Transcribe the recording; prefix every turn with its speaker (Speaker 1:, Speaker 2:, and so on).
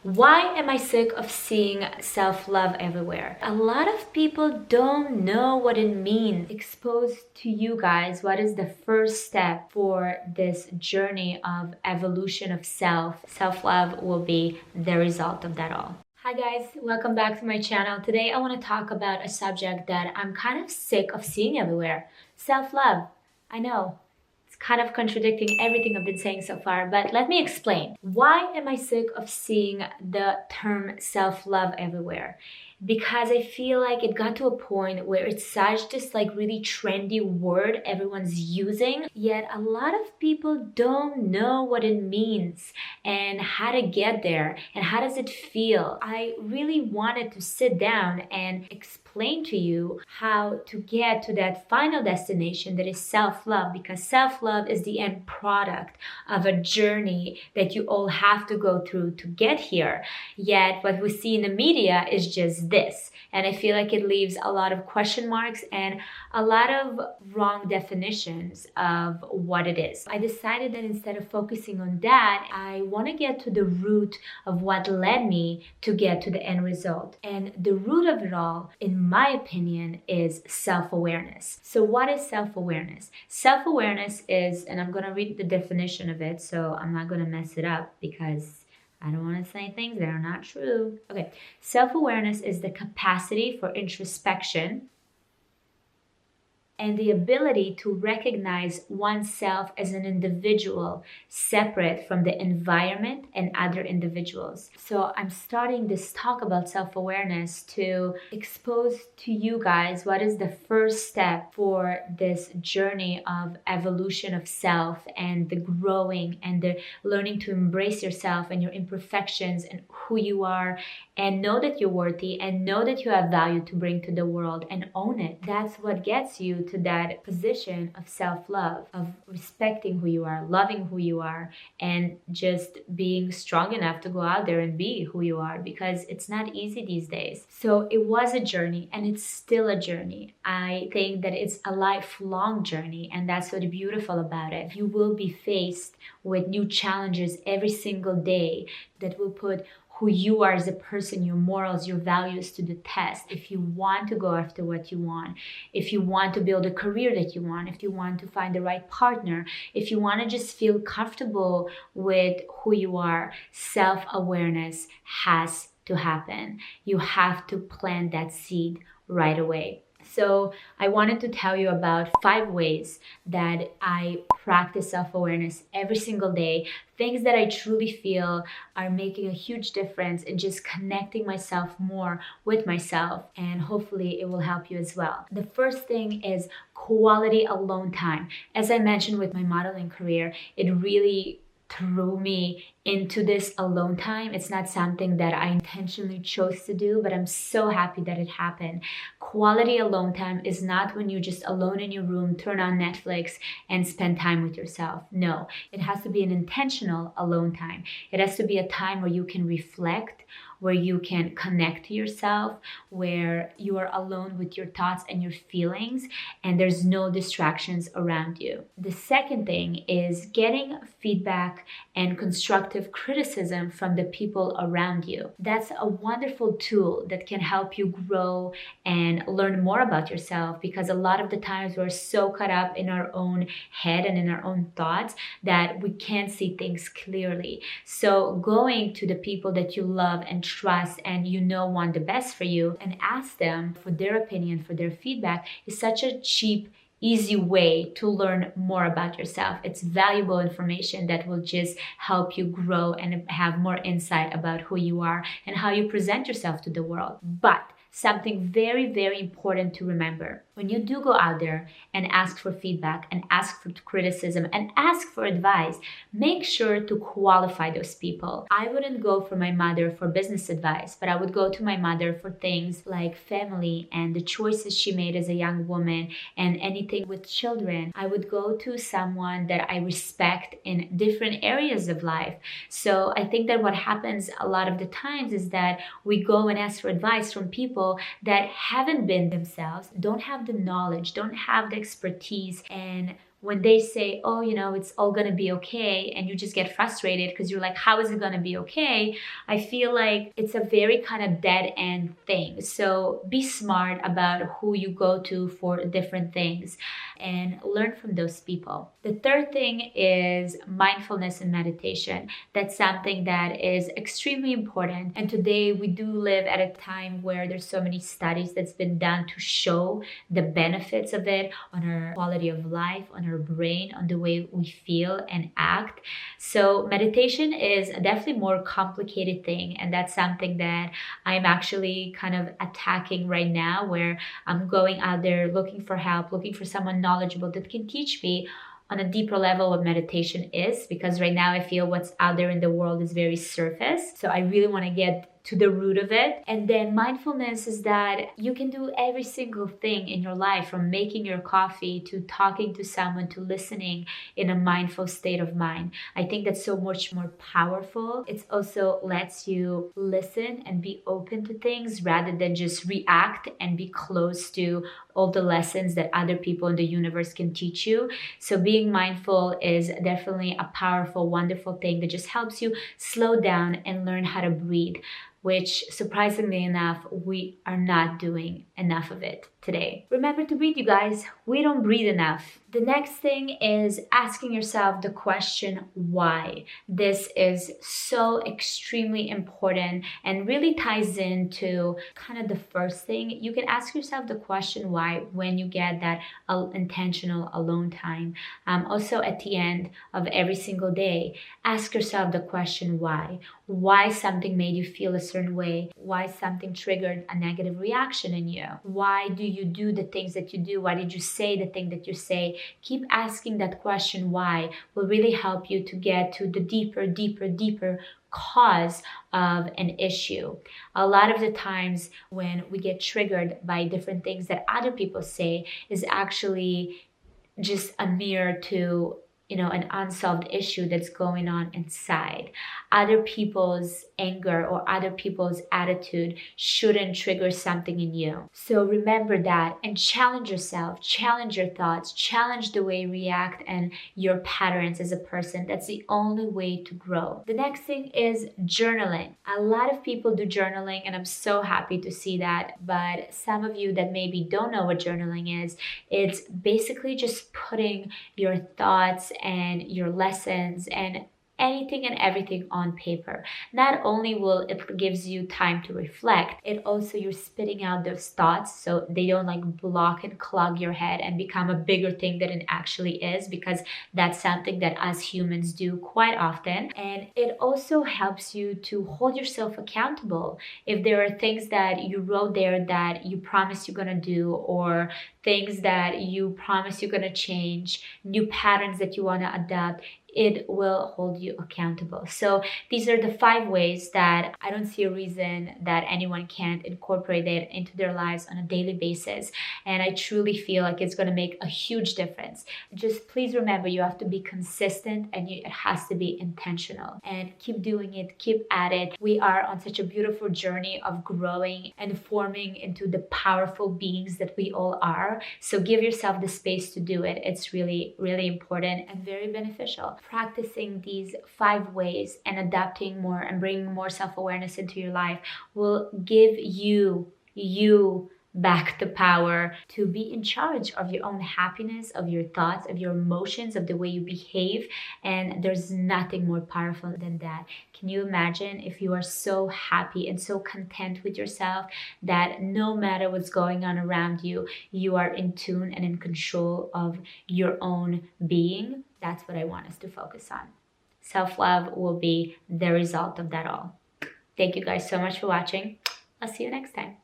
Speaker 1: Why am I sick of seeing self-love everywhere? A lot of people don't know what it means. Exposed to you guys, what is the first step for this journey of evolution of self? Self-love will be the result of that all. Hi guys, welcome back to my channel. Today I want to talk about a subject that I'm kind of sick of seeing everywhere. Self-love. I know. Kind of contradicting everything I've been saying so far, but let me explain. Why am I sick of seeing the term self-love everywhere? Because I feel like it got to a point where it's such this like really trendy word everyone's using, yet a lot of people don't know what it means and how to get there and how does it feel. I really wanted to sit down and explain to you how to get to that final destination that is self-love, because self-love is the end product of a journey that you all have to go through to get here. Yet what we see in the media is just this, and I feel like it leaves a lot of question marks and a lot of wrong definitions of what it is. I decided that instead of focusing on that, I want to get to the root of what led me to get to the end result. And the root of it all, in my opinion, is self-awareness. So what is self-awareness? Self-awareness is, and I'm going to read the definition of it, so I'm not going to mess it up because I don't want to say things that are not true. Okay, self-awareness is the capacity for introspection and the ability to recognize oneself as an individual separate from the environment and other individuals. So I'm starting this talk about self-awareness to expose to you guys what is the first step for this journey of evolution of self and the growing and the learning to embrace yourself and your imperfections and who you are, and know that you're worthy and know that you have value to bring to the world and own it. That's what gets you to that position of self-love, of respecting who you are, loving who you are, and just being strong enough to go out there and be who you are, because it's not easy these days. So it was a journey and it's still a journey. I think that it's a lifelong journey, and that's what's beautiful about it. You will be faced with new challenges every single day that will put who you are as a person, your morals, your values to the test. If you want to go after what you want, if you want to build a career that you want, if you want to find the right partner, if you want to just feel comfortable with who you are, self-awareness has to happen. You have to plant that seed right away. So I wanted to tell you about 5 ways that I practice self-awareness every single day, things that I truly feel are making a huge difference in just connecting myself more with myself, and hopefully it will help you as well. The first thing is quality alone time. As I mentioned with my modeling career, it really threw me into this alone time. It's not something that I intentionally chose to do, but I'm so happy that it happened. Quality alone time is not when you're just alone in your room, turn on Netflix and spend time with yourself. No, it has to be an intentional alone time. It has to be a time where you can reflect, where you can connect to yourself, where you are alone with your thoughts and your feelings, and there's no distractions around you. The second thing is getting feedback and constructive criticism from the people around you. That's a wonderful tool that can help you grow and learn more about yourself, because a lot of the times we're so caught up in our own head and in our own thoughts that we can't see things clearly. So going to the people that you love and trust and you know want the best for you and ask them for their opinion, for their feedback, is such a cheap, easy way to learn more about yourself. It's valuable information that will just help you grow and have more insight about who you are and how you present yourself to the world. But something very, very important to remember. When you do go out there and ask for feedback and ask for criticism and ask for advice, make sure to qualify those people. I wouldn't go for my mother for business advice, but I would go to my mother for things like family and the choices she made as a young woman and anything with children. I would go to someone that I respect in different areas of life. So I think that what happens a lot of the times is that we go and ask for advice from people that haven't been themselves, don't have the knowledge, don't have the expertise, and when they say, oh, it's all going to be okay, and you just get frustrated because you're like, how is it going to be okay? I feel like it's a very kind of dead end thing. So be smart about who you go to for different things and learn from those people. The third thing is mindfulness and meditation. That's something that is extremely important. And today we do live at a time where there's so many studies that's been done to show the benefits of it on our quality of life, on our brain, on the way we feel and act. So meditation is a definitely more complicated thing. And that's something that I'm actually kind of attacking right now, where I'm going out there looking for help, looking for someone knowledgeable that can teach me on a deeper level what meditation is, because right now I feel what's out there in the world is very surface. So I really want to get to the root of it. And then mindfulness is that you can do every single thing in your life, from making your coffee to talking to someone to listening in a mindful state of mind. I think that's so much more powerful. It also lets you listen and be open to things rather than just react and be close to all the lessons that other people in the universe can teach you. So being mindful is definitely a powerful, wonderful thing that just helps you slow down and learn how to breathe, which surprisingly enough, we are not doing enough of it today. Remember to breathe, you guys. We don't breathe enough. The next thing is asking yourself the question, why? This is so extremely important and really ties into kind of the first thing. You can ask yourself the question, why, when you get that intentional alone time. Also at the end of every single day, ask yourself the question, why? Why something made you feel a certain way? Why something triggered a negative reaction in you? Why do you do the things that you do? Why did you say the thing that you say? Keep asking that question, why, will really help you to get to the deeper cause of an issue. A lot of the times when we get triggered by different things that other people say is actually just a mirror to an unsolved issue that's going on inside. Other people's anger or other people's attitude shouldn't trigger something in you. So remember that and challenge yourself, challenge your thoughts, challenge the way you react and your patterns as a person. That's the only way to grow. The next thing is journaling. A lot of people do journaling and I'm so happy to see that. But some of you that maybe don't know what journaling is, it's basically just putting your thoughts and your lessons and anything and everything on paper. Not only will it gives you time to reflect, it also you're spitting out those thoughts so they don't like block and clog your head and become a bigger thing than it actually is, because that's something that us humans do quite often. And it also helps you to hold yourself accountable. If there are things that you wrote there that you promised you're gonna do, or things that you promise you're gonna change, new patterns that you wanna adopt, it will hold you accountable. So these are the 5 ways that I don't see a reason that anyone can't incorporate it into their lives on a daily basis. And I truly feel like it's going to make a huge difference. Just please remember, you have to be consistent and it has to be intentional. And keep doing it, keep at it. We are on such a beautiful journey of growing and forming into the powerful beings that we all are. So give yourself the space to do it. It's really, really important and very beneficial. Practicing these 5 ways and adapting more and bringing more self-awareness into your life will give you back the power to be in charge of your own happiness, of your thoughts, of your emotions, of the way you behave. And there's nothing more powerful than that. Can you imagine if you are so happy and so content with yourself that no matter what's going on around you, you are in tune and in control of your own being? That's what I want us to focus on. Self-love will be the result of that all. Thank you guys so much for watching. I'll see you next time.